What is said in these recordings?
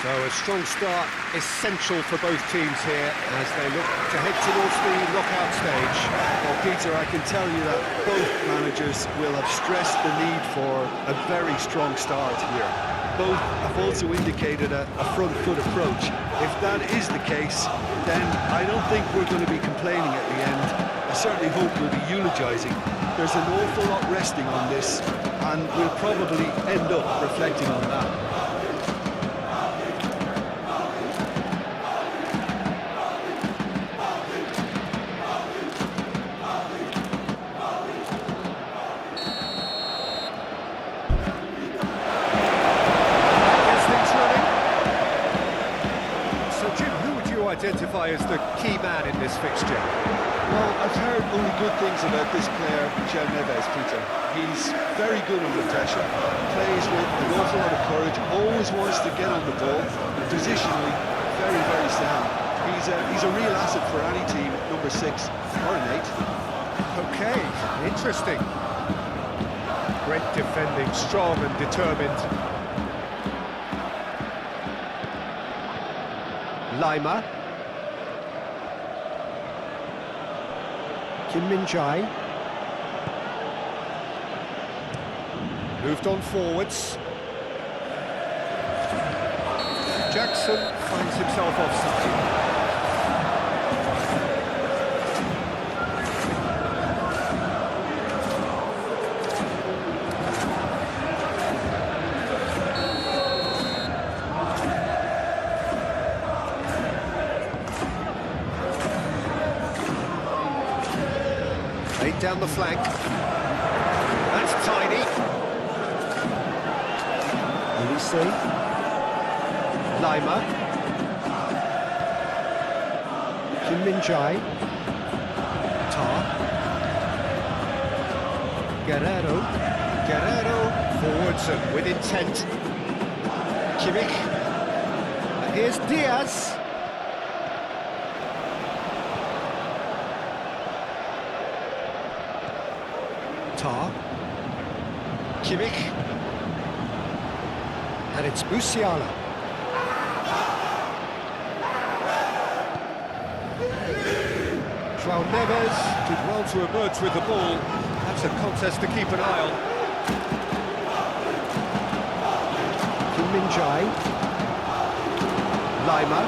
So a strong start essential for both teams here as they look to head towards the knockout stage. Well, Peter, I can tell you that both managers will have stressed the need for a very strong start here. Both have also indicated a front foot approach. If that is the case, then I don't think we're going to be complaining at the end. I certainly hope we'll be eulogising. There's an awful lot resting on this, and we'll probably end up reflecting on that. Identify as the key man in this fixture? Well, I've heard only good things about this player, João Neves, Peter. He's very good under pressure, plays with an awful lot of courage, always wants to get on the ball, and positionally, very, very sound. He's a real asset for any team, number 6 or an 8. Okay, interesting. Great defending, strong and determined. Lima. Kim Min-jae. Moved on forwards. Jackson finds himself offside. Laid down the flank. That's tiny. Ulisse. Lima. Kim Min-jae. Tar. Guerrero. Guerrero forwards and with intent. Kimmich. And here's Diaz. Tar. Kimmich. And it's Musiala. João Neves did well to emerge with the ball. That's a contest to keep an eye on. Kim Min-jae. Lima.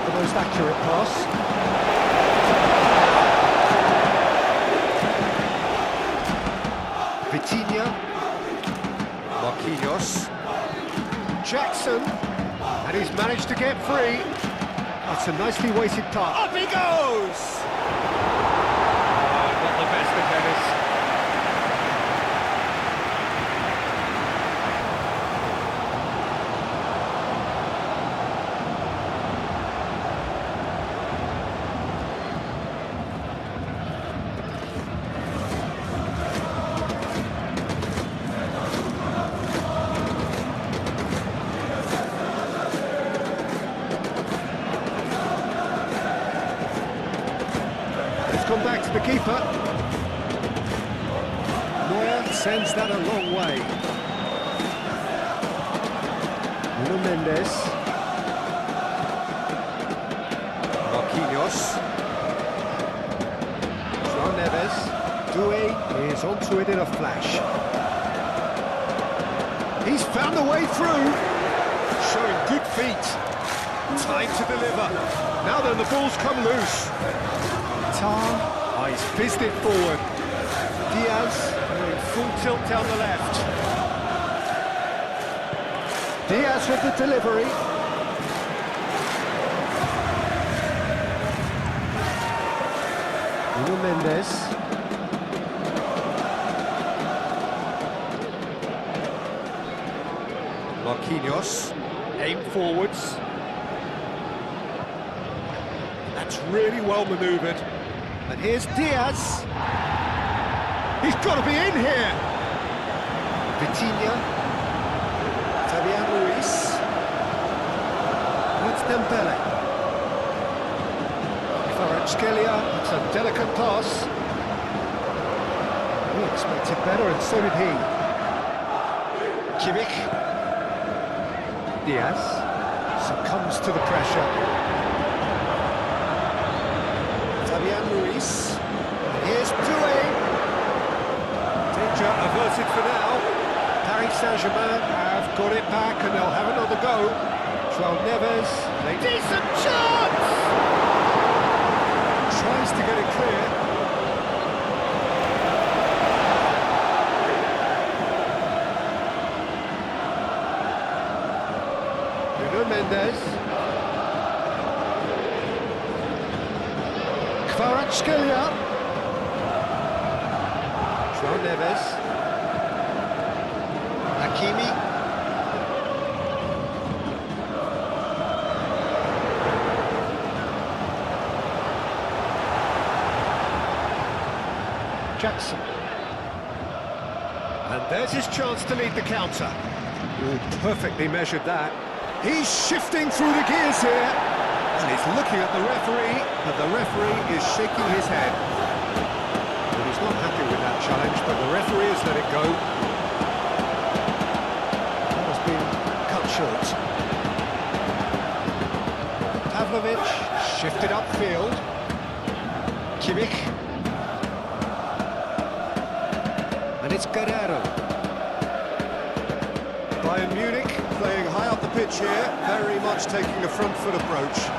The most accurate pass. Vitinha, Marquinhos, Jackson, and he's managed to get free. That's a nicely weighted pass. Up he goes! Oh, not the best of headers. Come back to the keeper. Neuer sends that a long way. Nuno Mendes. Marquinhos. João Neves. Doué is onto it in a flash. He's found the way through. Showing good feet. Time to deliver. Now then, the ball's come loose. Tar, he's fizzed it forward. Diaz, going full tilt down the left. Diaz with the delivery. Nuno Mendes. Marquinhos, aim forwards. That's really well manoeuvred. And here's Diaz. He's got to be in here. Vitinha. Fabian Ruiz. That's Dembele. Kvaratskhelia. It's a delicate pass. He expected better, and so did he. Kimmich. Diaz. Succumbs to the pressure. Fabian Ruiz. And here's Doué. Danger averted for now. Paris Saint-Germain have got it back and they'll have another go. João Neves. Decent chance! Tries to get it clear. Mendes. Kvaratskhelia. João Neves. Hakimi. Jackson. And there's his chance to lead the counter. Oh, perfectly measured that. He's shifting through the gears here, and he's looking at the referee, but the referee is shaking his head. Well, he's not happy with that challenge, but the referee has let it go. That has been cut short. Pavlovic shifted upfield. Kimmich. And it's Guerrero. Bayern Munich playing high up the pitch here, very much taking a front foot approach.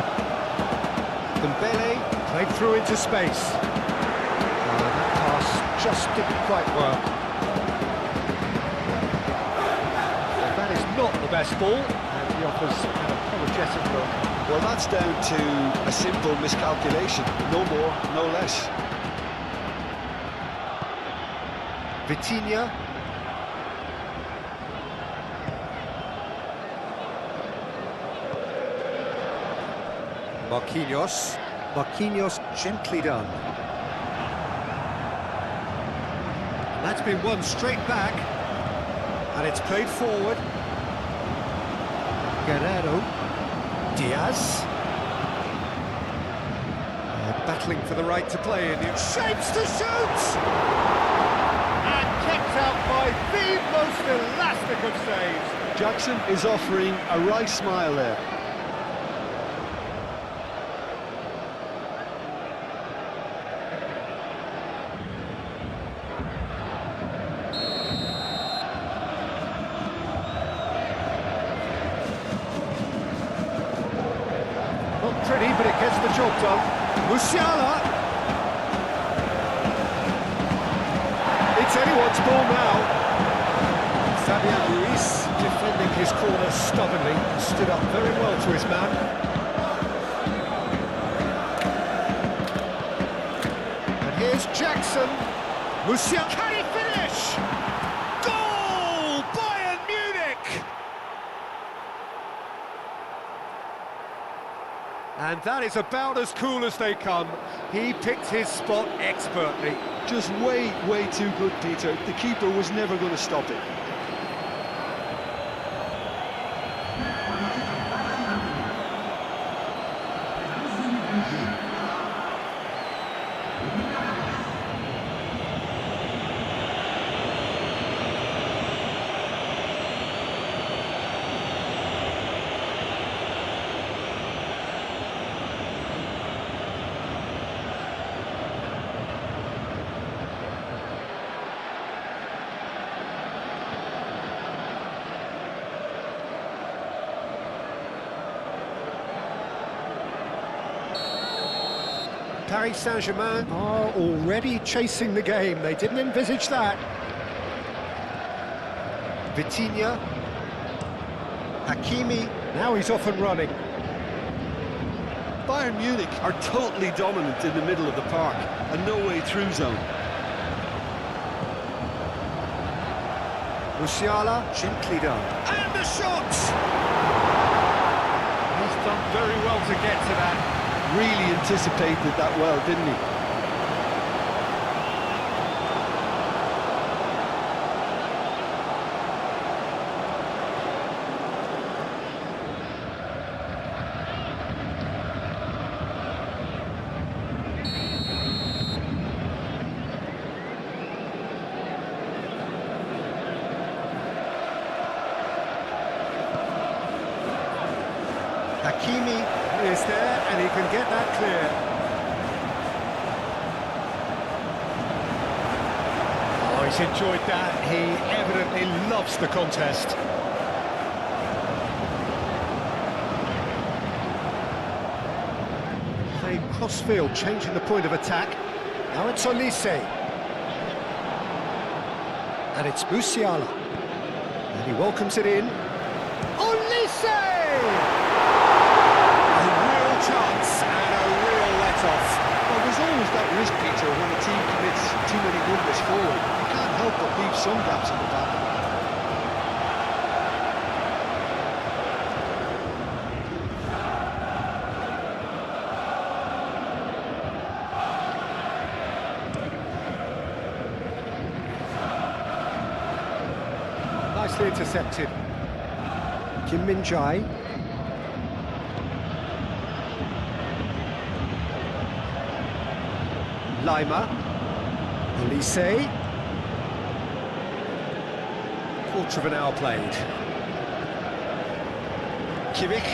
Dembele played through into space. That pass just didn't quite work. Well, that is not the best ball, and he offers an apologetic look. Well, that's down to a simple miscalculation, no more, no less. Vitinha. Marquinhos gently done. And that's been won straight back, and it's played forward. Guerrero, Diaz, battling for the right to play, and it shapes to shoot, and kept out by the most elastic of saves. Jackson is offering a right smile there. Not pretty, but it gets the job done. Musiala. It's anyone's ball now. Fabian Ruiz defending his corner stubbornly, stood up very well to his man. And here's Jackson. Musiala, can he finish? Goal! Bayern Munich! And that is about as cool as they come. He picked his spot expertly. Just way too good, Peter. The keeper was never going to stop it. Paris Saint-Germain are already chasing the game. They didn't envisage that. Vitinha. Hakimi. Now he's off and running. Bayern Munich are totally dominant in the middle of the park, a no-way through zone. Musiala, gently done. And the shot! He's done very well to get to that. Really anticipated that well, didn't he? Hakimi is there, and he can get that clear. Oh, he's enjoyed that. He evidently loves the contest. Playing cross-field, changing the point of attack. Now it's Olise. And it's Musiala. And he welcomes it in. Olise! A real chance and a real let-off. Well, there's always that risk, Peter, when a team commits too many numbers forward. You can't help but leave some gaps in the back. Nicely intercepted. Kim Min-jae. Lima. Olise. Quarter of an hour played. Kimmich.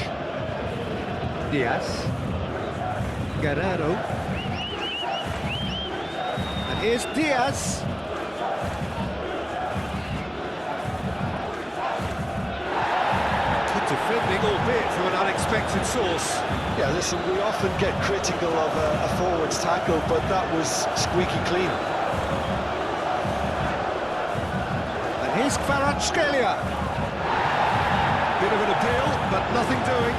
Diaz. Guerrero. And here's Diaz. Defending, albeit from an unexpected source. Yeah, listen, we often get critical of a forward's tackle, but that was squeaky clean. And here's Kvaratskhelia. Bit of an appeal, but nothing doing.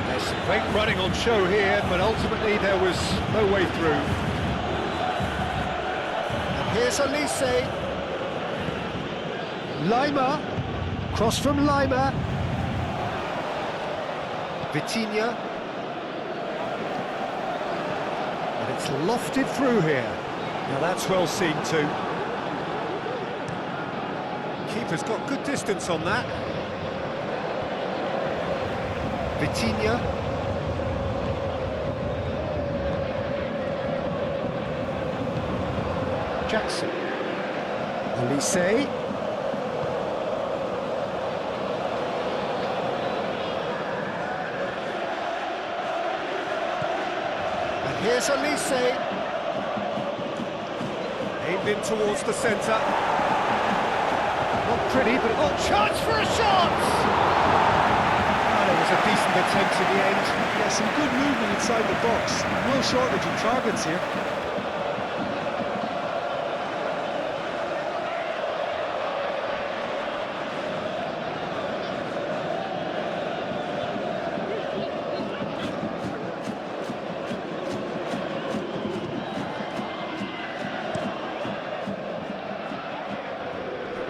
There's some great running on show here, but ultimately there was no way through. And here's Olise. Lima. Cross from Lima. Vitinha. And it's lofted through here. Now that's well seen too. Keeper's got good distance on that. Vitinha. Jackson. Olise. Here's Olise. Aimed in towards the centre. Not pretty, but oh, chance for a shot! Oh, there was a decent attempt in the end. Yeah, some good movement inside the box. No shortage of targets here.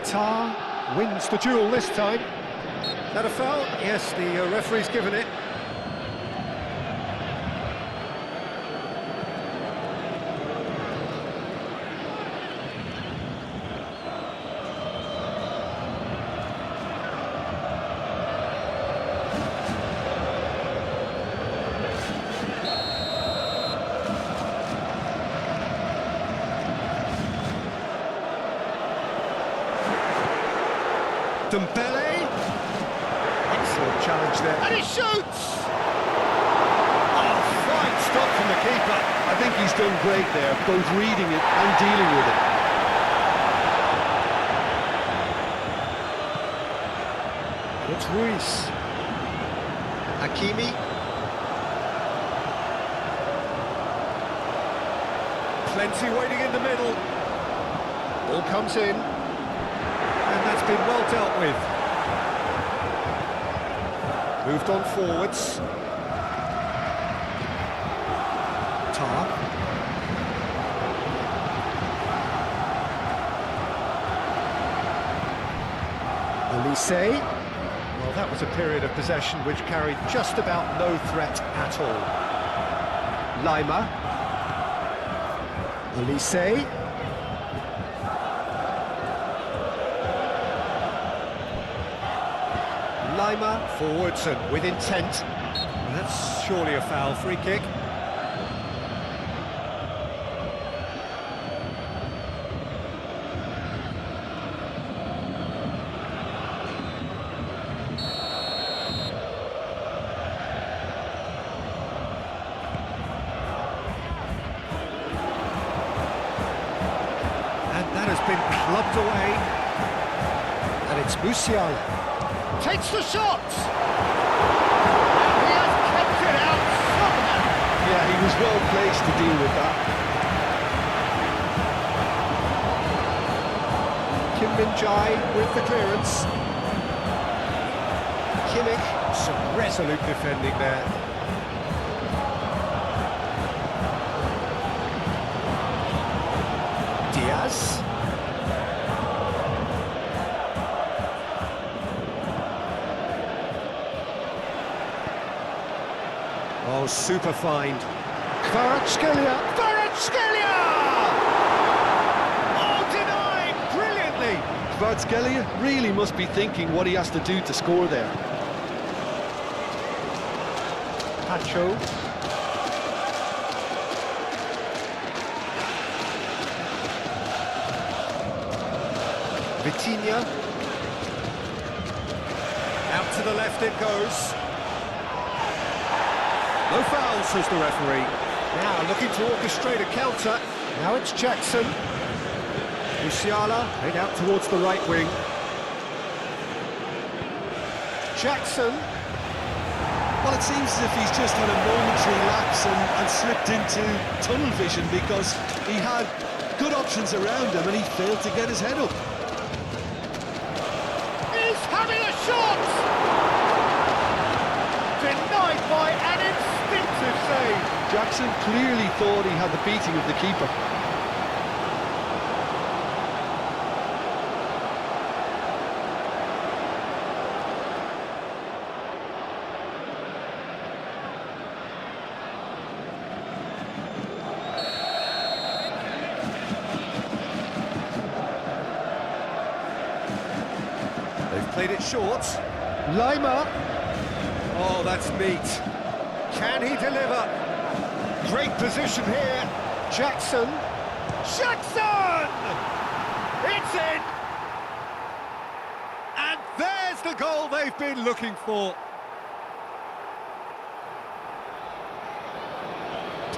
Tar wins the duel this time. Is that a foul? Yes, the referee's given it. Dembele. Excellent challenge there. And he shoots! Oh, fine stop from the keeper. I think he's done great there, both reading it and dealing with it. It's Ruiz. Hakimi. Plenty waiting in the middle. Ball comes in. And that's been well dealt with. Moved on forwards. Tar. Olise. Well, that was a period of possession which carried just about no threat at all. Lima. Olise. Lima forwards and with intent. And that's surely a foul. Free kick. Lobbed away. And it's Musiala. Takes the shot! And he has kept it out somehow. Yeah, he was well placed to deal with that. Kim Min-jae with the clearance. Kimmich, some resolute defending there. Diaz. Oh, super find. Kvaratskhelia! Kvaratskhelia! Oh, denied brilliantly! Kvaratskhelia really must be thinking what he has to do to score there. Pacho. Vitinha. Out to the left it goes. No foul, says the referee. Now looking to orchestrate a counter. Now it's Jackson. Musiala played out towards the right wing. Jackson. Well, it seems as if he's just had a momentary lapse and slipped into tunnel vision because he had good options around him and he failed to get his head up. He's having a shot! Denied by an instinctive save. Jackson clearly thought he had the beating of the keeper. They've played it short. Lima. Oh, that's neat. Can he deliver? Great position here. Jackson. Jackson! It's in! And there's the goal they've been looking for.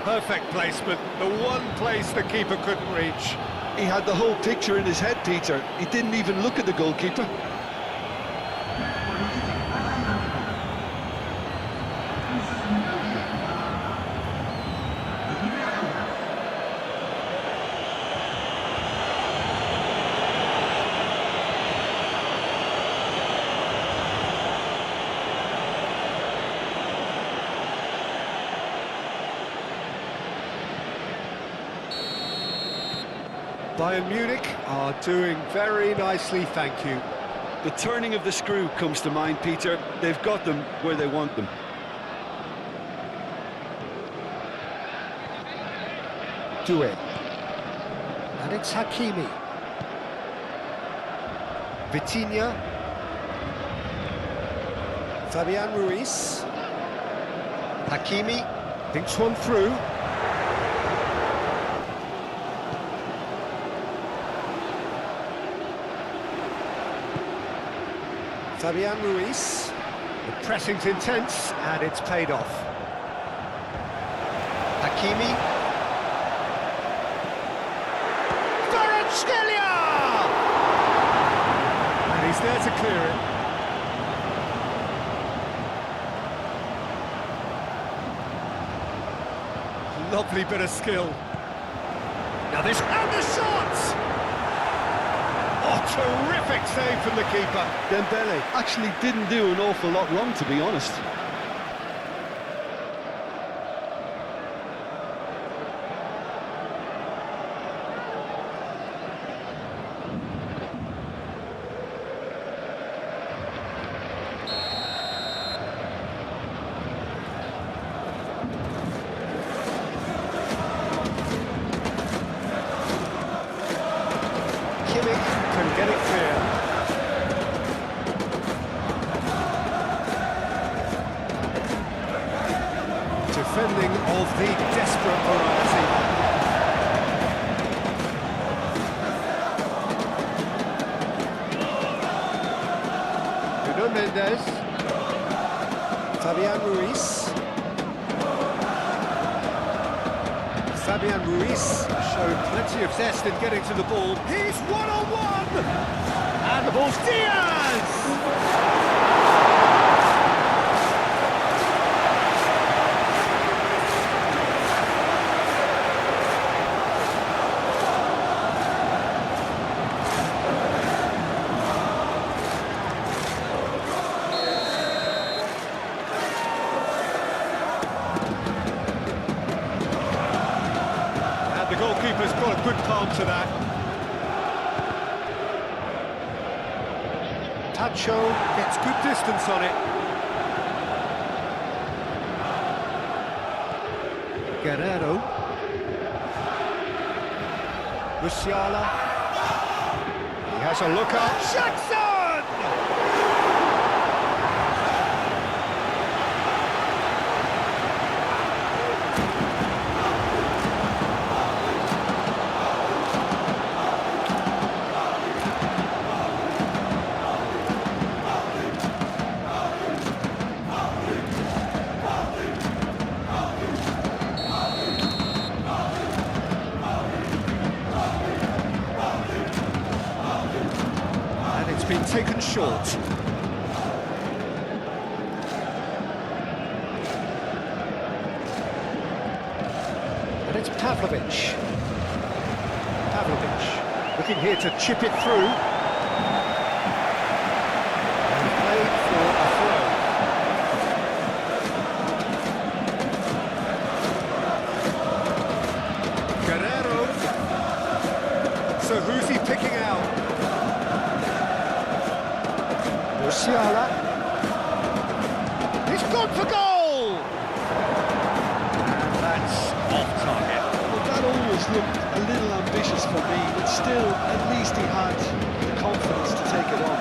Perfect placement. The one place the keeper couldn't reach. He had the whole picture in his head, Peter. He didn't even look at the goalkeeper. Bayern Munich are doing very nicely, thank you. The turning of the screw comes to mind, Peter. They've got them where they want them. Doué. And it's Hakimi. Vitinha. Fabian Ruiz. Hakimi thinks one through. Fabian Ruiz. The pressing's intense and it's paid off. Hakimi. Kvaratskhelia! And he's there to clear it. Lovely bit of skill. Now this, and the shot! Oh, terrific save from the keeper. Dembele actually didn't do an awful lot wrong, to be honest. Kimmich can get it clear. Defending of the desperate variety. Nuno Mendes. Fabian Ruiz. Fabian Ruiz showed plenty of zest in getting to the ball. He's one-on-one! And the ball's Diaz! The goalkeeper's got a good calm to that. Tacho gets good distance on it. Guerrero. Musiala. He has a look up. Jackson! Been taken short. And it's Pavlovic. Pavlovic looking here to chip it through. And played for a throw. Guerrero. So who's he picking out? Musiala. He's gone for goal! And that's off target. Well, that always looked a little ambitious for me, but still, at least he had the confidence to take it on.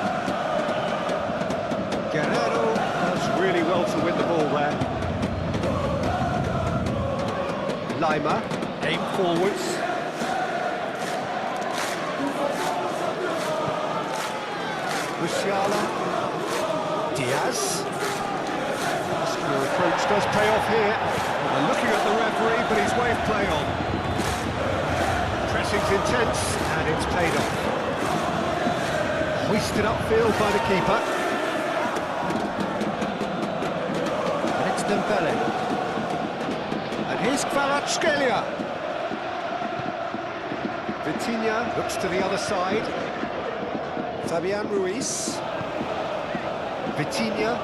Guerrero does really well to win the ball there. Lima, aim forwards. Musiala. Diaz. Muscular approach does pay off here. And looking at the referee, but his way of play on. Pressing's intense, and it's paid off. Hoisted upfield by the keeper. And it's Dembele. And here's Kvaratskhelia. Vitinha looks to the other side. Fabian Ruiz. Vitinha.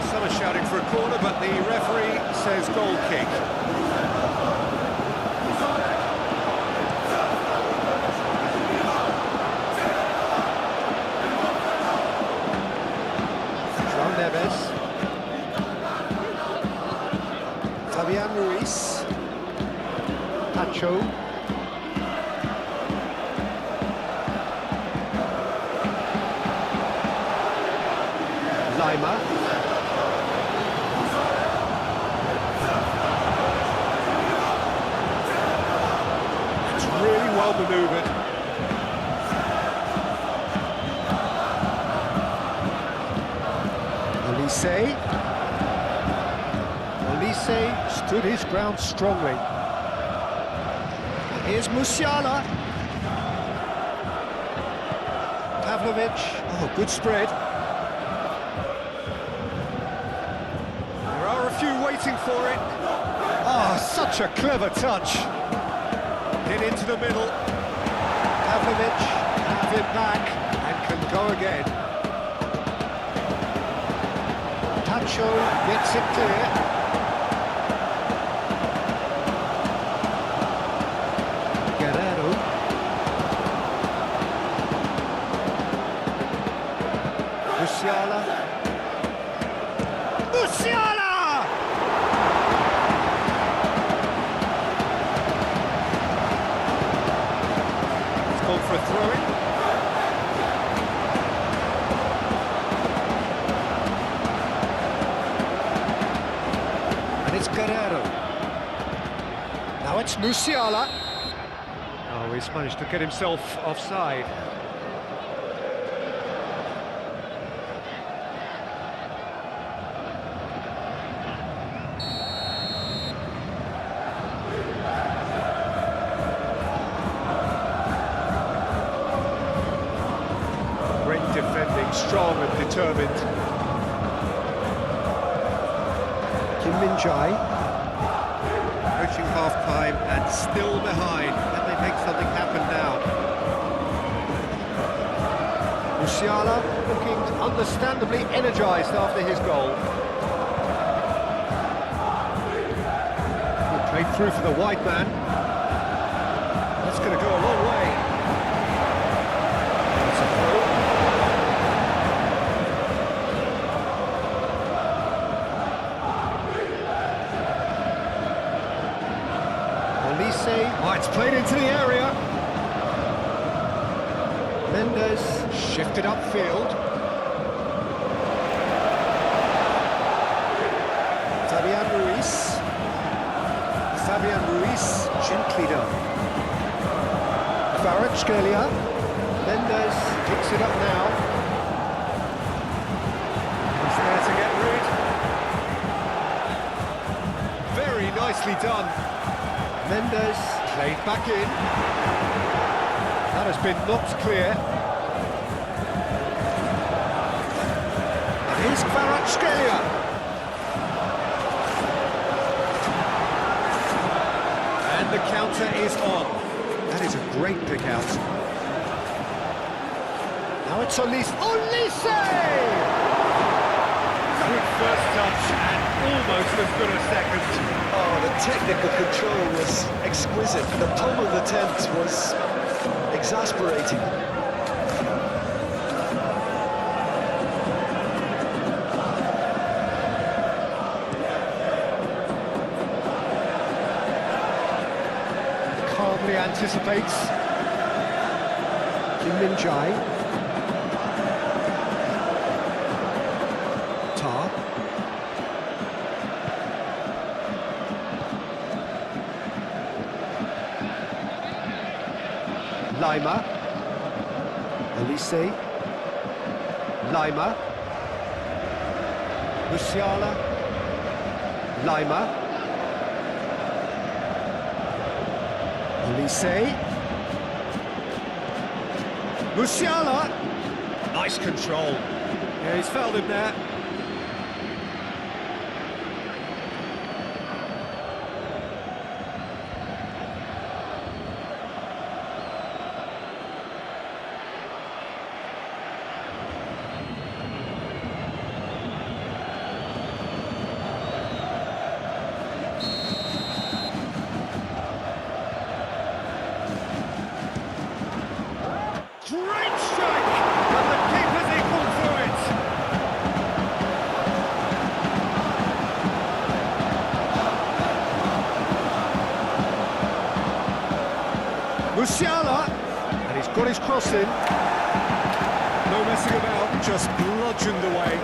Some are shouting for a corner, but the referee says goal kick. João Neves. Fabian Ruiz. Tacho. Lima. It's really well manoeuvred. Olise stood his ground strongly. Here's Musiala. Pavlovic. Oh, good spread. Waiting for it. Oh, such a clever touch. Hit into the middle. Pavlovic have it back and can go again. Tacho gets it clear. Guerrero. Musiala. Musiala! For a throw-in. And it's Guerrero. Now it's Musiala. Oh, he's managed to get himself offside. strong and determined. Kim Min-jae. Approaching half-time and still behind. Can they make something happen now? Musiala looking understandably energised after his goal. Good played through for the wide man. That's going to go a long way. It's a throw. Olise. Oh, it's played into the area. Mendes. Shifted upfield. Fabian Ruiz. Fabian Ruiz, gently done. Kvaratskhelia. Mendes picks it up now. He's there to get rid. Very nicely done. Mendes. Played back in. That has been knocked clear. And here's Kvaratskhelia. And the counter is on. That is a great pick out. Now it's Olise. Olise! Good first touch and almost as good a second. Oh, the technical control was exquisite. The pummeled attempt was exasperating. Calmly anticipates. Kim Min-jae. Tar. Lima. Olise. Lima. Musiala. Lima. Olise. Musiala. Nice control. Yeah, he's fouled him there. Great strike! But the keeper's equal to it! Musiala! And he's got his cross in. No messing about, just bludgeoned away.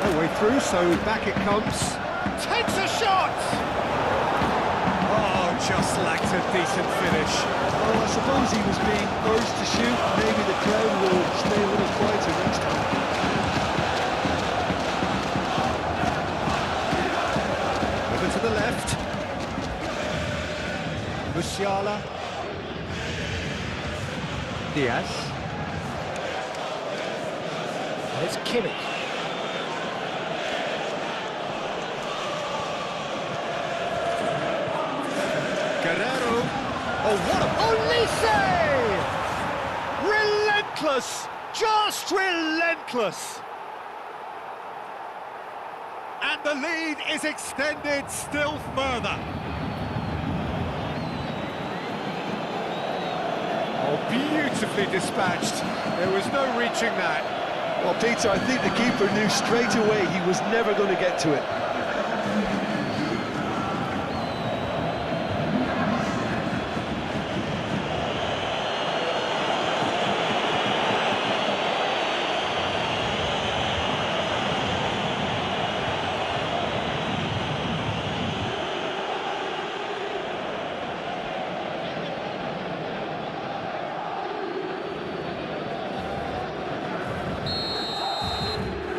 No way through, so back it comes. Takes a shot! Oh, just lacked a decent finish. Oh, I suppose he was being urged to shoot. Maybe the crowd will stay a little quieter next time. Over to the left. Musiala. Diaz. And it's Kimmich. Guerrero. Oh, what a... Olise! Relentless! Just relentless! And the lead is extended still further. Oh, beautifully dispatched. There was no reaching that. Well, Peter, I think the keeper knew straight away he was never going to get to it.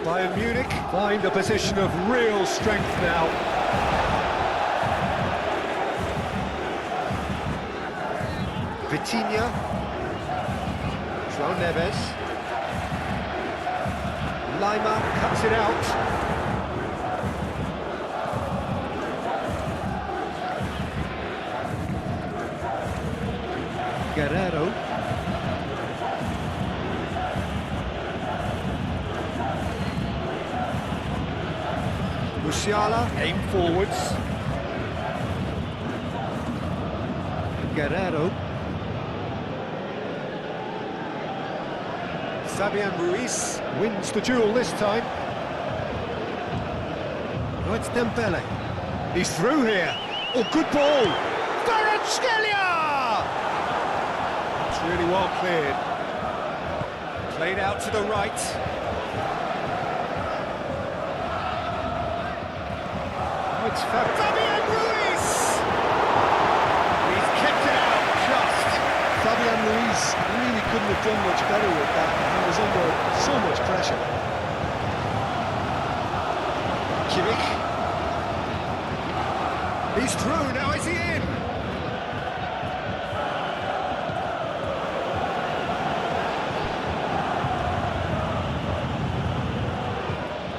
Bayern Munich find a position of real strength now. Vitinha. João Neves. Lima cuts it out. Guerrero. Musiala, aim forwards. Guerrero. Fabian Ruiz wins the duel this time. Oh, it's Dembele. He's through here. Oh, good ball. Kvaratskhelia! It's really well cleared. Played out to the right. Oh, it's Fabian Ruiz! He's kept it out just. Fabian Ruiz really couldn't have done much better with that. He was under so much pressure. Kimmich. He's through, now is he in?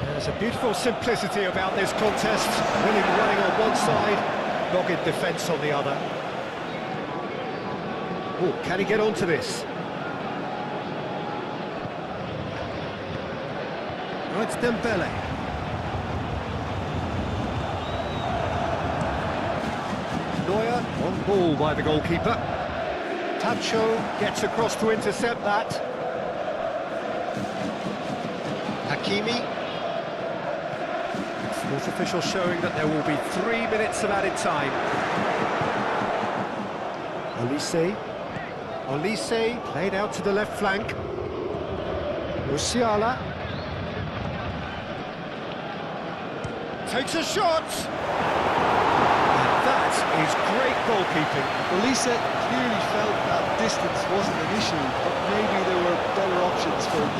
There's a beautiful simplicity about this contest. Winning running on one side, dogged defence on the other. Oh, can he get onto this? Oh, it's Dembele. Neuer on ball by the goalkeeper. Tacho gets across to intercept that. Hakimi. Fourth official showing that there will be 3 minutes of added time. Olise played out to the left flank. Musiala takes a shot. And that is great goalkeeping. Olise clearly felt that distance wasn't an issue, but maybe there were better options for him.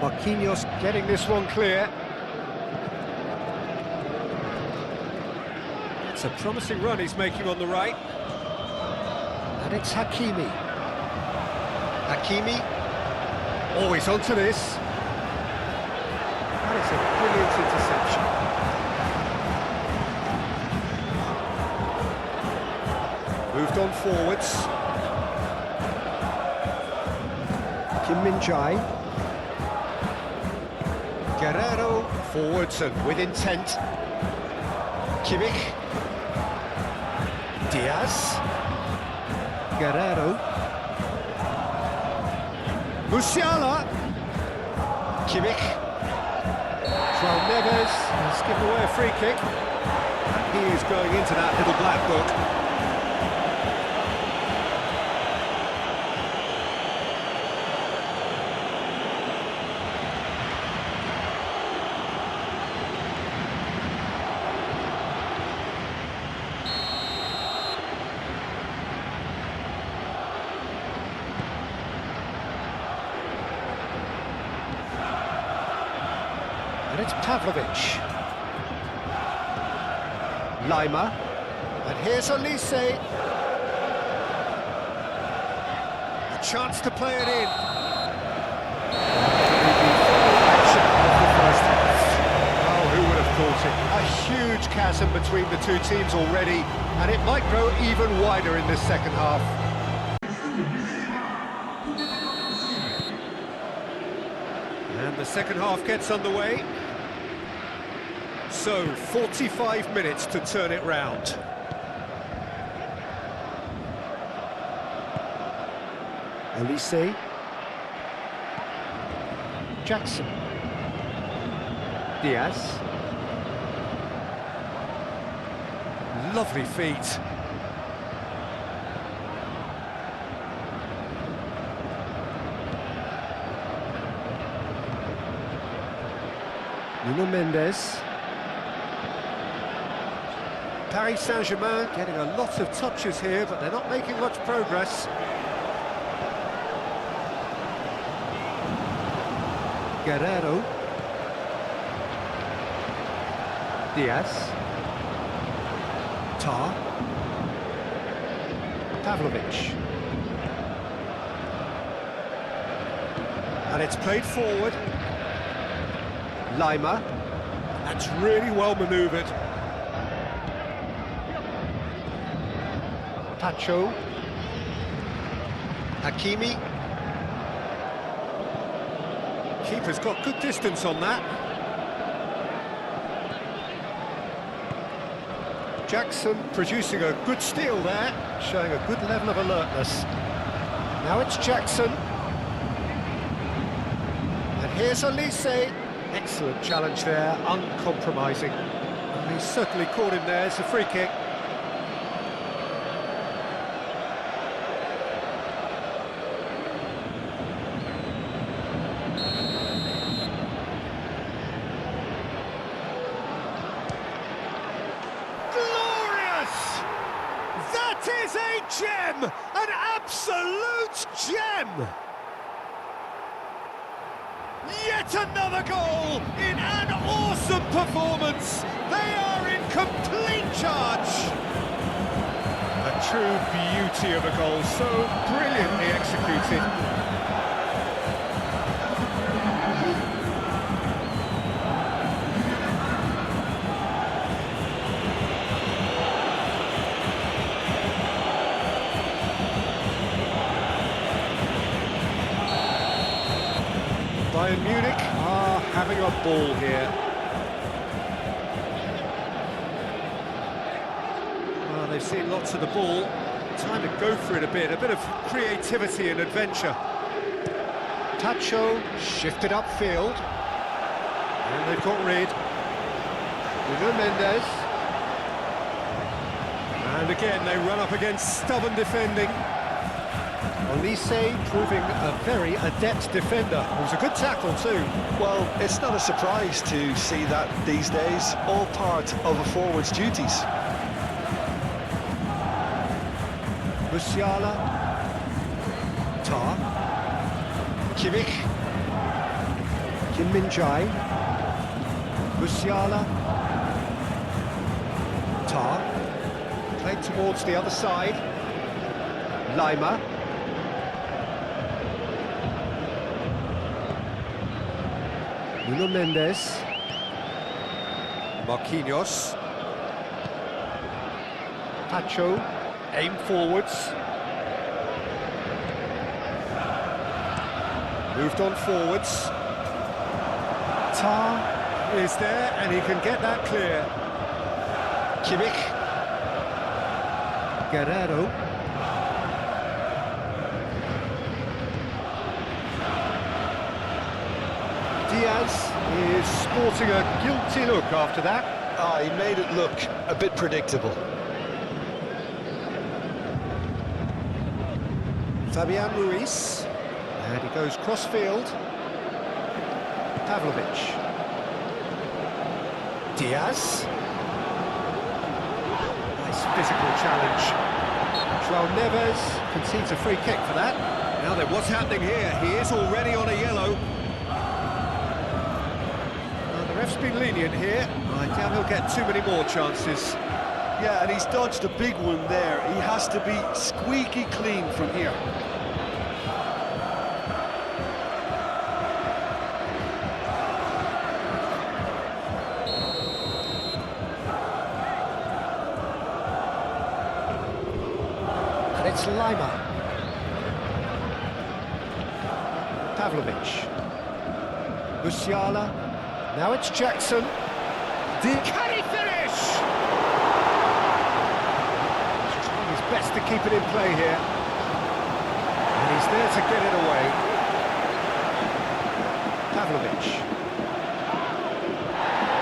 Marquinhos getting this one clear. It's a promising run he's making on the right. And it's Hakimi. Hakimi. Oh, he's onto this. That is a brilliant interception. Moved on forwards. Kim Min-jae. Guerrero forwards and with intent. Kimmich. Diaz. Guerrero. Musiala. Kimmich. João Neves has given away a free kick. He is going into that little black book. And it's Pavlovic. Lima. And here's Olise. A chance to play it in. Oh, who would have thought it? A huge chasm between the two teams already, and it might grow even wider in this second half. And the second half gets underway. So, 45 minutes to turn it round. Olise. Jackson. Diaz. Lovely feet. Nuno Mendes. Paris Saint-Germain getting a lot of touches here, but they're not making much progress. Guerrero. Diaz. Tar. Pavlovic. And it's played forward. Lima. That's really well manoeuvred. Pacho. Hakimi. Keeper's got good distance on that. Jackson producing a good steal there, showing a good level of alertness. Now it's Jackson. And here's Elise. Excellent challenge there, uncompromising. And he's certainly caught him there. It's a free kick. That is a gem! An absolute gem! Yet another goal in an awesome performance! They are in complete charge! A true beauty of a goal, so brilliantly executed. Bayern Munich are having a ball here. Well, they've seen lots of the ball. Time to go for it a bit of creativity and adventure. Tacho shifted upfield. And they've got rid. Nuno Mendes. And again, they run up against stubborn defending. Olise proving a very adept defender. It was a good tackle too. Well, it's not a surprise to see that these days, all part of a forward's duties. Musiala. Tar. Kimmich. Kim Min-jae. Musiala. Tar. Played towards the other side. Lima. Nuno Mendes. Marquinhos. Pacho. Aim forwards. Moved on forwards. Tar Is there, and he can get that clear. Kimmich. Guerrero. Diaz is sporting a guilty look after that. He made it look a bit predictable. Fabian Ruiz. And he goes cross-field. Pavlovic. Diaz. Nice physical challenge. João Neves concedes a free kick for that. Now then, what's happening here? He is already on a yellow. The ref's been lenient here. I doubt he'll get too many more chances. Yeah, and he's dodged a big one there. He has to be squeaky clean from here. And it's Lima. Pavlovic. Musiala. Now it's Jackson. Can he finish? He's trying his best to keep it in play here. And he's there to get it away. Pavlovic.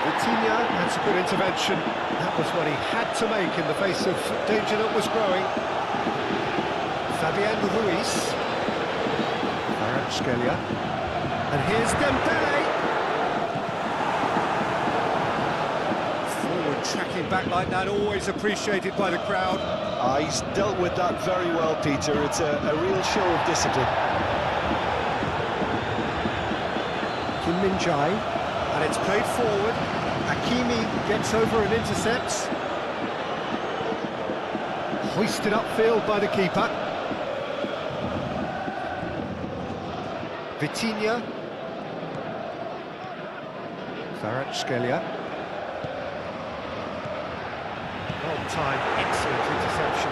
Vitinha, that's a good intervention. That was what he had to make in the face of danger that was growing. Fabian Ruiz. Kvaratskhelia. And here's Dembele. Forward tracking back like that, always appreciated by the crowd. He's dealt with that very well, Peter. It's a real show of discipline. Kim Min-jae, and it's played forward. Hakimi gets over and intercepts. Hoisted upfield by the keeper. Vitinha. Kvaratskhelia. On time, excellent interception.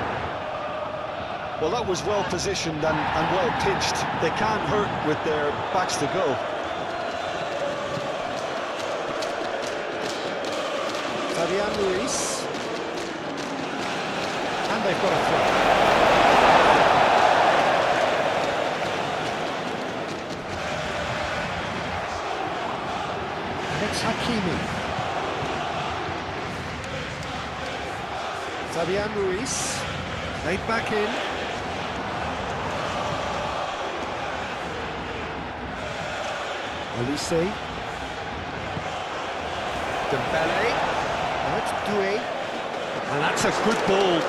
Well, that was well positioned and well pitched. They can't hurt with their backs to goal. Fabian Ruiz. And they've got a throw. And it's Hakimi. Fabian Ruiz. Laid back in. Olise. Dembele. Now it's Doué. And that's a good ball.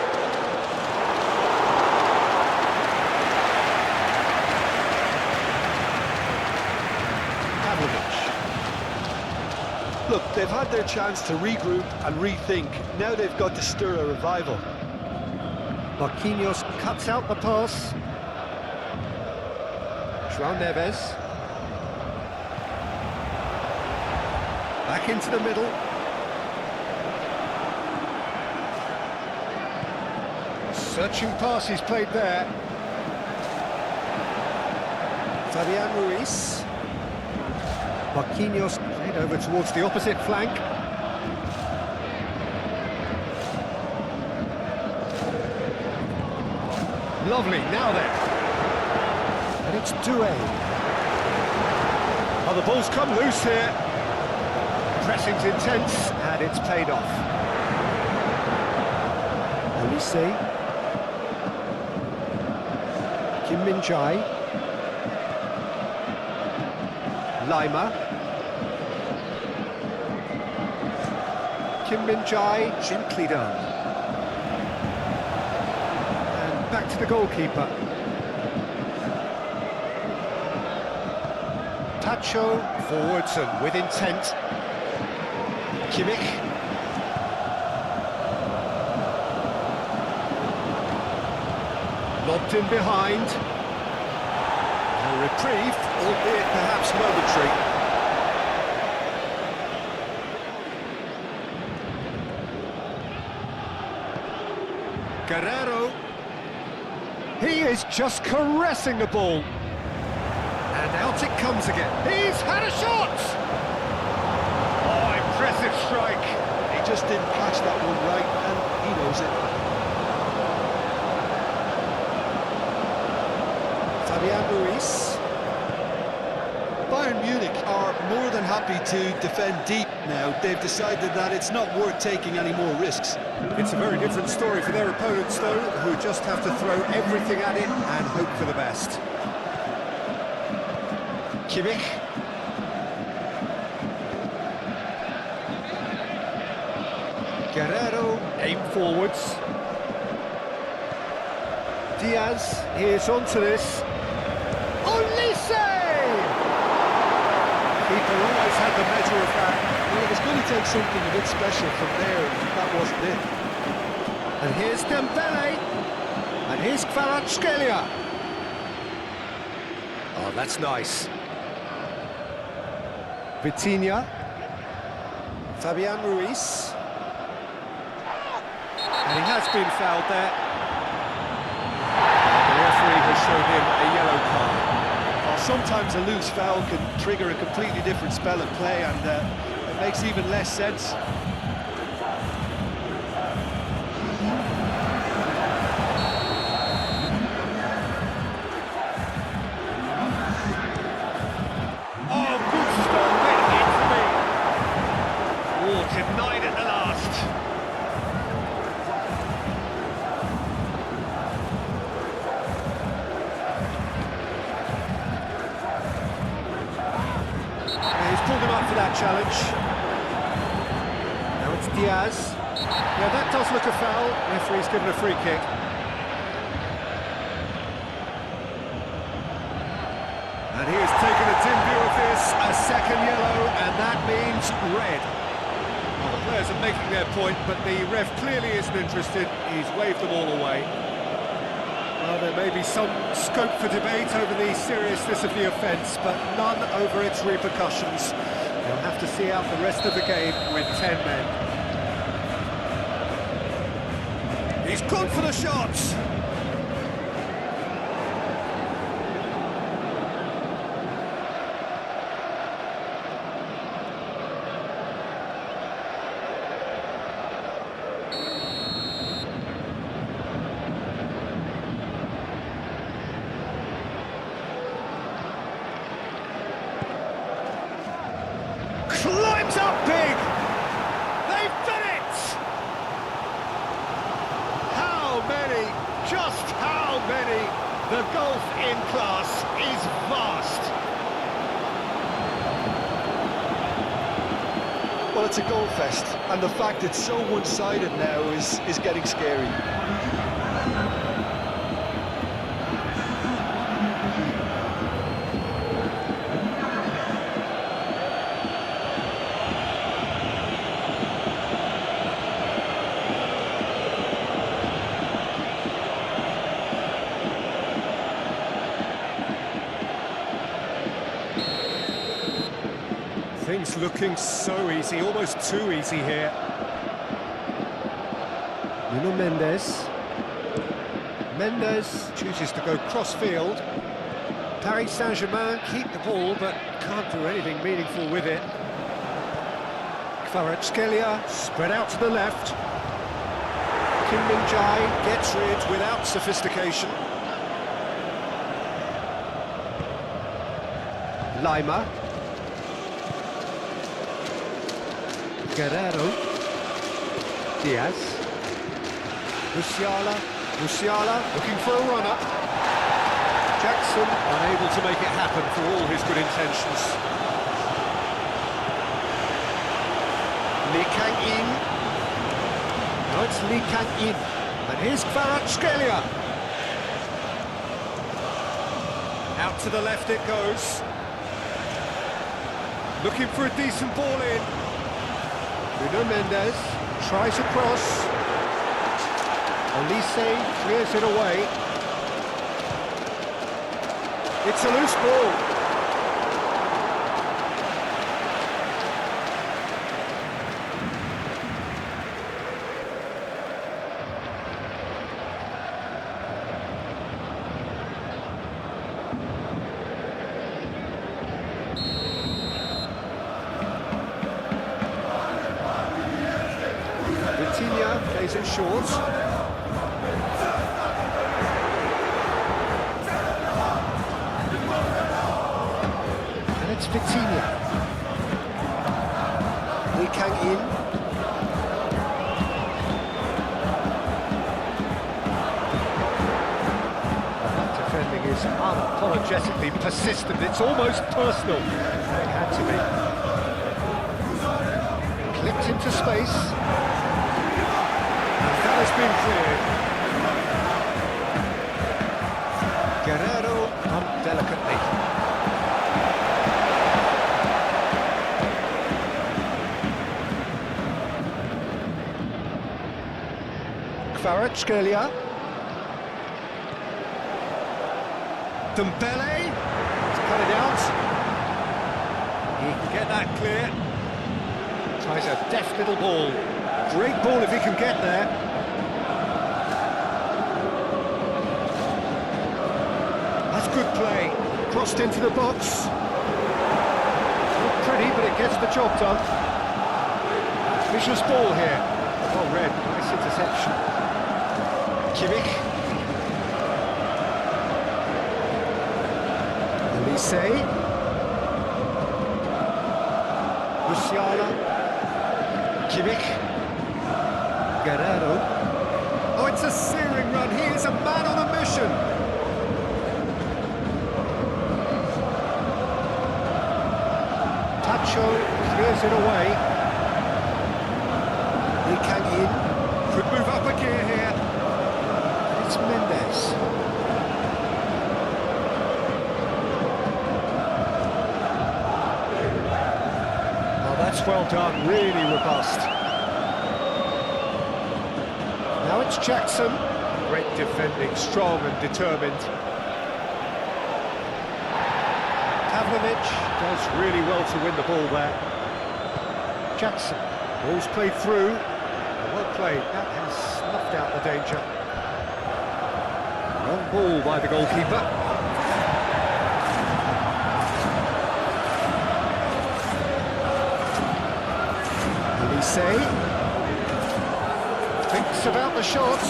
Look, they've had their chance to regroup and rethink. Now they've got to stir a revival. Marquinhos cuts out the pass. João Neves. Back into the middle. Searching pass is played there. Fabian Ruiz. Marquinhos played over towards the opposite flank. Lovely, now then. And it's Doué. Oh, the ball's come loose here. Pressing's intense, and it's paid off. Olise. Kim Min-jae. Lima. Kim Min-jae, gently done. And back to the goalkeeper. Tacho, forwards and with intent. Kimmich. Lobbed in behind. A reprieve, albeit perhaps momentary. Guerrero. He is just caressing the ball. And out it comes again. He's had a shot! Oh, impressive strike. He just didn't catch that one right, and he knows it. Fabian Ruiz. Bayern Munich are more than happy to defend deep now. They've decided that it's not worth taking any more risks. It's a very different story for their opponents, though, who just have to throw everything at it and hope for the best. Kimmich. Guerrero, aim forwards. Diaz, here's onto this. Olise! Keeper always had the measure of that. Well, it was going to take something a bit special from there, and that wasn't it. And here's Dembele. And here's Kvaratskhelia. Oh, that's nice. Vitinha. Fabian Ruiz. And he has been fouled there. The referee has shown him a yellow card. Well, sometimes a loose foul can trigger a completely different spell of play, and it makes even less sense. Oh, good stop, bit in for me. Oh, denied at the last. He's pulled him up for that challenge. Now it's Diaz. Yeah, that does look a foul. Referee's given a free kick. And he has taken a dim view of this a second yellow, and that means red. Well, the players are making their point, but the ref clearly isn't interested. He's waved them all away. Well, there may be some scope for debate over the seriousness of the offence, but none over its repercussions. They'll have to see out the rest of the game with 10 men. He's gone for the shots! Climbs up big! They've done it! How many? Just how many? The gulf in class is vast. Well, it's a goal fest, and the fact it's so one-sided now is getting scary. Things looking so easy, almost too easy here. Nuno Mendes. Mendes chooses to go cross-field. Paris Saint-Germain keep the ball, but can't do anything meaningful with it. Kvaratskhelia spread out to the left. Kim Min-jae gets rid without sophistication. Lima. Guerrero, Diaz, Musiala looking for a runner. Jackson unable to make it happen for all his good intentions. Lee Kang-in. No, it's Lee Kang-in. And here's Kvaratskhelia. Out to the left it goes. Looking for a decent ball in. Nuno Mendes tries a cross. Olise clears it away. It's a loose ball. Plays it short. And it's Vitinha. Lee Kang-in. That defending is unapologetically persistent. It's almost personal. It had to be. Clipped into space. That has been cleared. Guerrero on delicately. Kvaratskhelia. Dembele. He's cut it out. He can get that clear. Tries a deft little ball. Great ball if he can get there. Good play, crossed into the box. Not pretty, but it gets the job done. Vicious ball here. Oh, red, nice interception. Kimmich. Olise. Musiala. Kimmich. Guerrero. Oh, it's a searing run. He is a man on a mission. Tacho clears it away. Lee Kang-in could move up a gear here. It's Mendes. well done, really robust. Now it's Jackson. Great defending, strong and determined. Pavlovic does really well to win the ball there. Jackson, ball's played through. Well played, that has snuffed out the danger. Long ball by the goalkeeper. Elise thinks about the shot.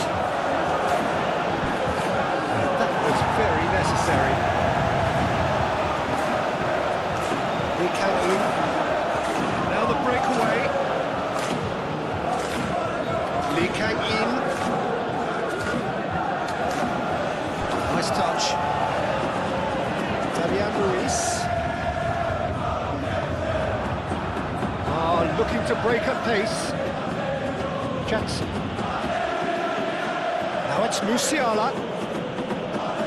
That was very necessary. Lee Kang-in. Now the breakaway. Lee Kang-in. Nice touch. Fabian Ruiz. Looking to break at pace. Jackson. Now it's Musiala.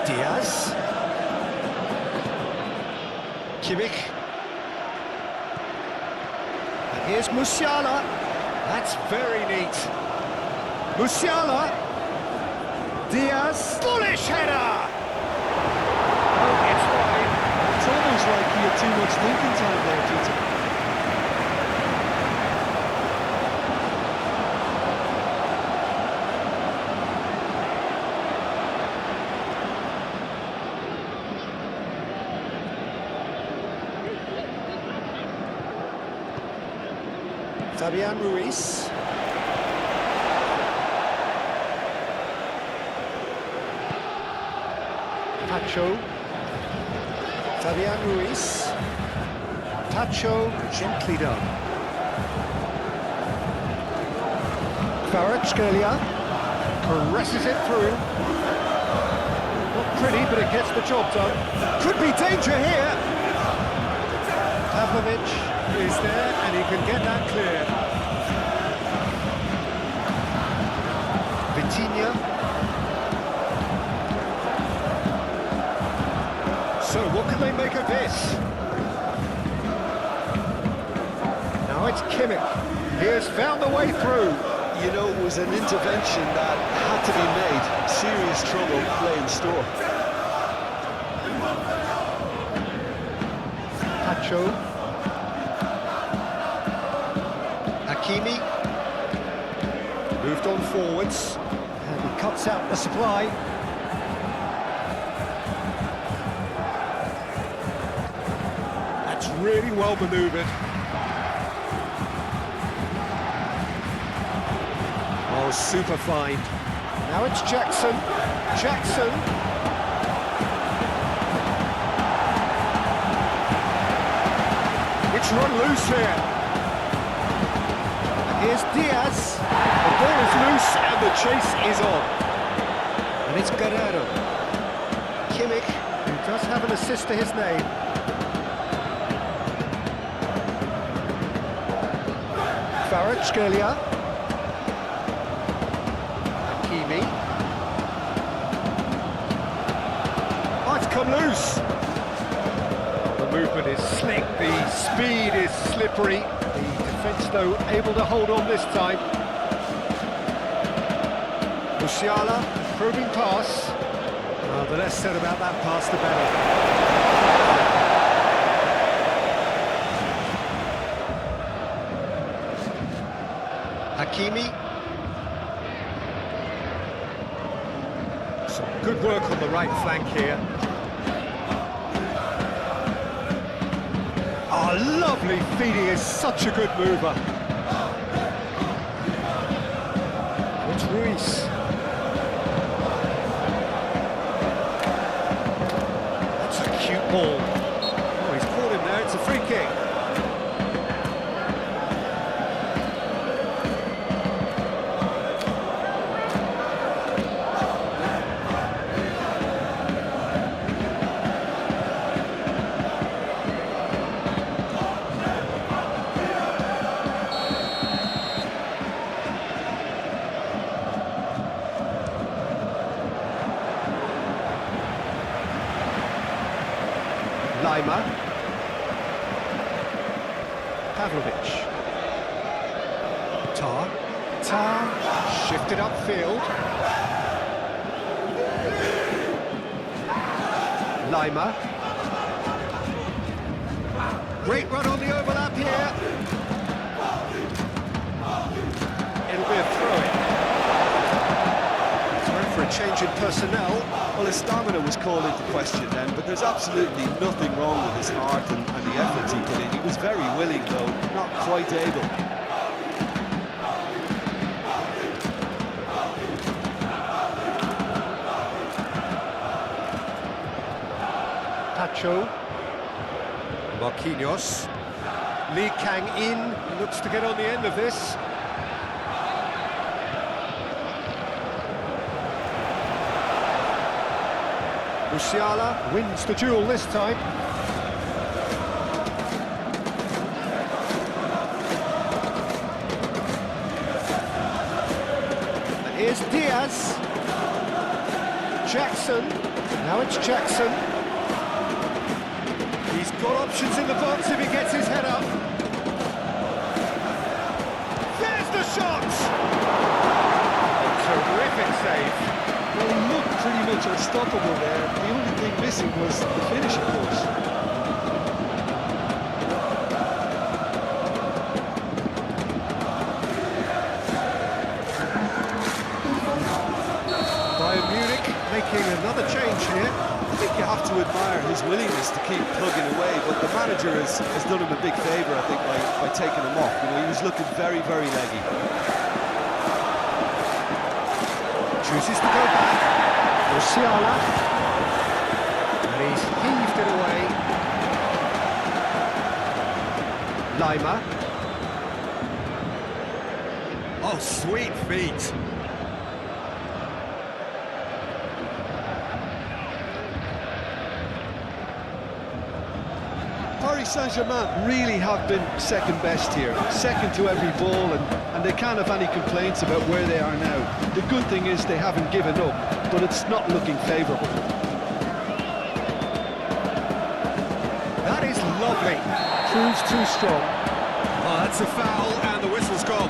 Diaz. Kimmich. And here's Musiala. That's very neat. Musiala. Diaz. Bullish header! Oh, it's wide. It's almost like he had too much thinking time there, Peter. Fabian Ruiz. Pacho. Fabian Ruiz. Pacho, gently done. Kvaratskhelia caresses it through. Not pretty, but it gets the job done. Could be danger here. Pavlovic is there, and he can get that clear. Vitinha. So what can they make of this? Now it's Kimmich. He has found the way through. You know, it was an intervention that had to be made. Serious trouble lay in store. Pacho. Hakimi. Moved on forwards. And he cuts out the supply. That's really well manoeuvred. Oh, super fine. Now it's Jackson. Jackson. It's run loose here. And here's Diaz. The ball is loose and the chase is on. And it's Guerrero. Kimmich, who does have an assist to his name. Kvaratskhelia. Hakimi. Oh, it's come loose. The movement is slick, the speed is slippery. The defence, though, able to hold on this time. Musiala, probing pass. Oh, the less said about that pass, the better. Hakimi. Some good work on the right flank here. Oh, lovely feeding, is such a good mover. It's Ruiz. That's a cute ball. Oh, he's caught him there, it's a free kick. Lima. Pavlovic. Shifted upfield. Lima. Great run on the overlap here. It'll be a throw-in. Time for a change in personnel. Well, his stamina was called into question then, but there's absolutely nothing wrong with his heart and the efforts he put in. He was very willing, though, not quite able. Pacho. Marquinhos. Lee Kang-in looks to get on the end of this. Musiala wins the duel this time. And here's Diaz. Jackson. Now it's Jackson. He's got options in the box if he gets his head up. There's the shot! A terrific save. Well, he looked pretty much unstoppable there. The only thing missing was the finish, of course. Bayern Munich making another change here. I think you have to admire his willingness to keep plugging away, but the manager has done him a big favour, I think, by taking him off. You know, he was looking very, very leggy. Chooses to go back. Musiala. And he's heaved it away. Lima. Oh, sweet feet. Paris Saint-Germain really have been second best here, second to every ball, and they can't have any complaints about where they are now. The good thing is they haven't given up, but it's not looking favourable. That is lovely. Proves too strong. Oh, that's a foul, and the whistle's gone.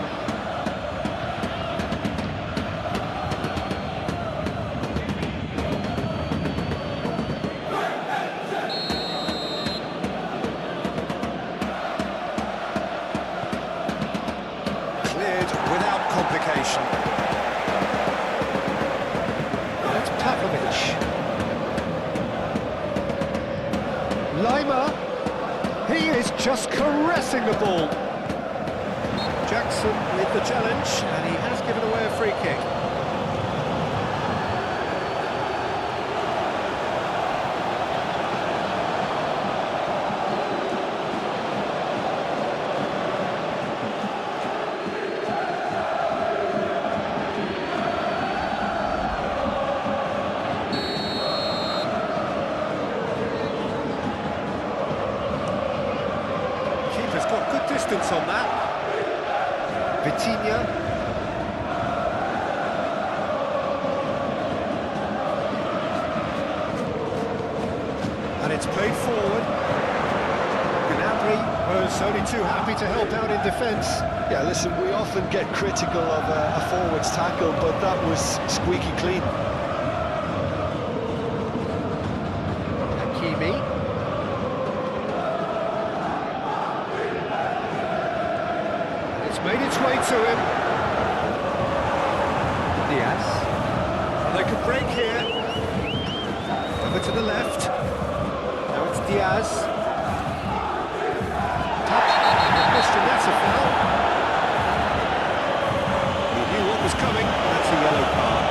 Without complication. That's Pavlovic. Lima. He is just caressing the ball. Jackson with the challenge, and he has given away a free kick. Keeper's got good distance on that. Vitinha. And it's played forward. Gnabry was only too happy to help out in defence. Yeah, listen, we often get critical of a forward's tackle, but that was squeaky clean. Hakimi. It's made its way to him. Diaz. They could break here. Over to the left. Now it's Diaz. Question, that's a foul. He knew what was coming. That's a yellow card.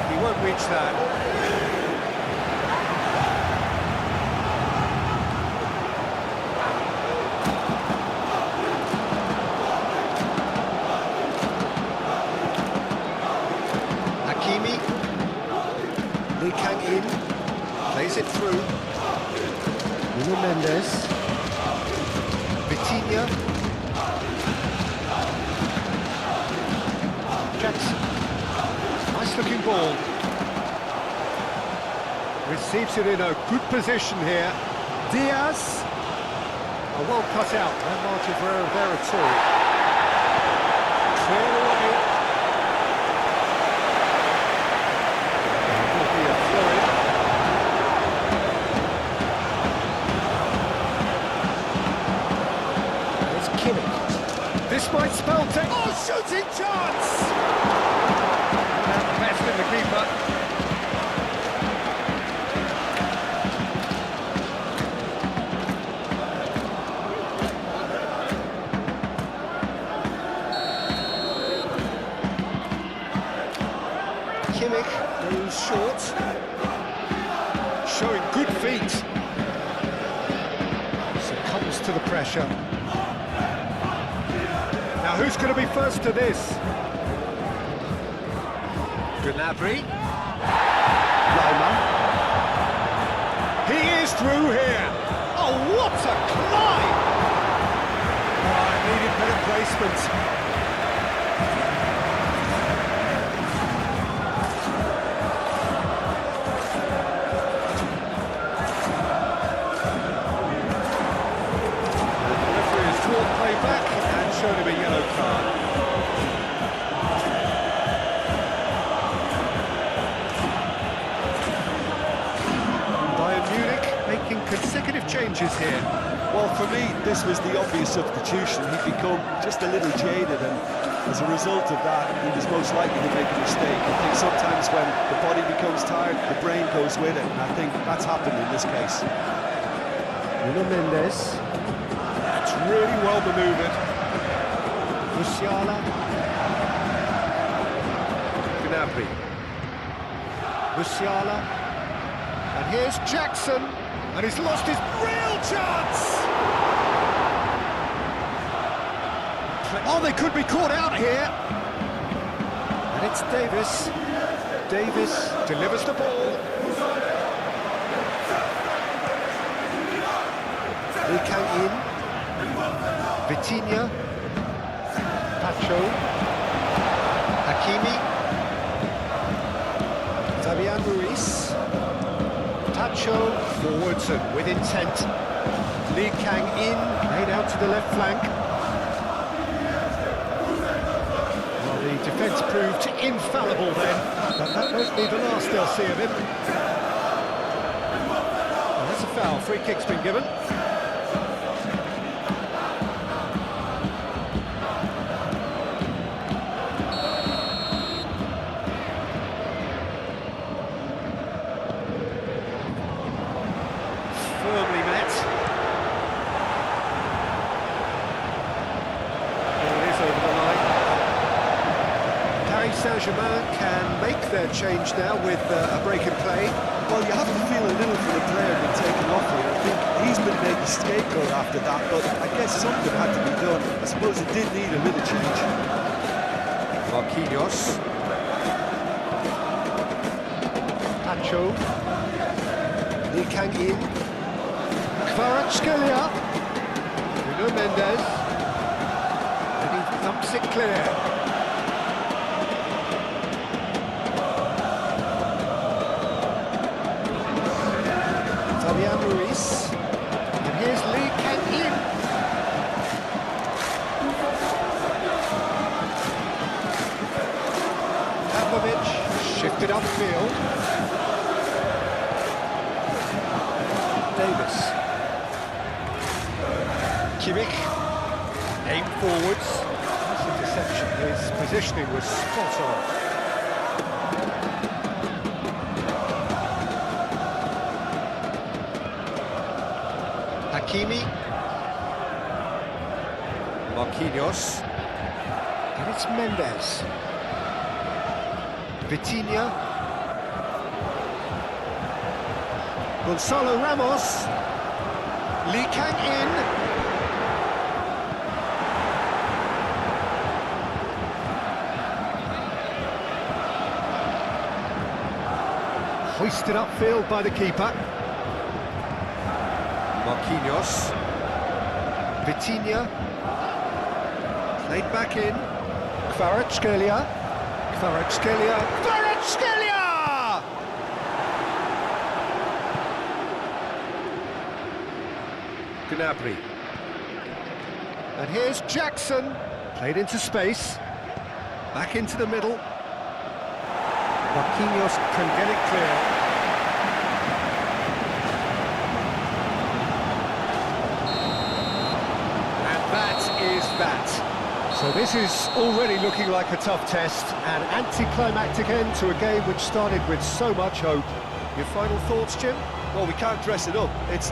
He won't reach that. Hakimi. Lee Kang-in. Plays it through. Nuno Mendes. Vitinha. Jackson. Nice looking ball. Receives it in a good position here. Diaz. A well cut out. No Martin Ferreira there at all. Clear away. Will be a throw-in. There's Kimmich. This might spell oh, shooting chance! At best in the keeper. Kimmich goes short, showing good feet, succumbs to the pressure. Now who's going to be first to this? Gnabry. Lima. He is through here. Oh, what a climb! Oh, needed better placement. Back and showed him a yellow card. Bayern Munich making consecutive changes here. Well, for me, this was the obvious substitution. He'd become just a little jaded, and as a result of that, he was most likely to make a mistake. I think sometimes when the body becomes tired, the brain goes with it, and I think that's happened in this case. Nuno Mendes. Really well manoeuvred. Musiala. Gnabry. Musiala. And here's Jackson. And he's lost his real chance! Oh, they could be caught out here. And it's Davis. Davis delivers the ball. Lee Kang in. Vitinha, Pacho, Hakimi, Fabian Ruiz, Pacho, forwards and with intent. Lee Kang in, laid out to the left flank. Well, the defence proved infallible then, but that won't be the last they'll see of him. Well, that's a foul, free kick's been given. Firmly met. Well, it is over the line. Paris Saint-Germain can make their change now with a break in play. Well, you have to feel a little for the player being taken off here. I think he's been made the scapegoat after that, but I guess something had to be done. I suppose it did need a little change. Marquinhos. Pacho. Lee Kang in. Kvaratskhelia, Nuno Mendes, and he thumps it clear. Fabian Ruiz, and here's Lee Kang in. Pavlovic shifted upfield. Davis. Kimmich, aimed forwards. That's interception. His positioning was spot on. Hakimi, Marquinhos, and it's Mendes. Vitinha, Gonzalo Ramos, Lee Kang in. Hoisted upfield by the keeper. Marquinhos. Vitinha. Played back in. Kvaratskhelia. Kvaratskhelia. Kvaratskhelia! Gnabry. And here's Jackson. Played into space. Back into the middle. Marquinhos can get it clear. And that is that. So this is already looking like a tough test, an anticlimactic end to a game which started with so much hope. Your final thoughts, Jim? Well, we can't dress it up. It's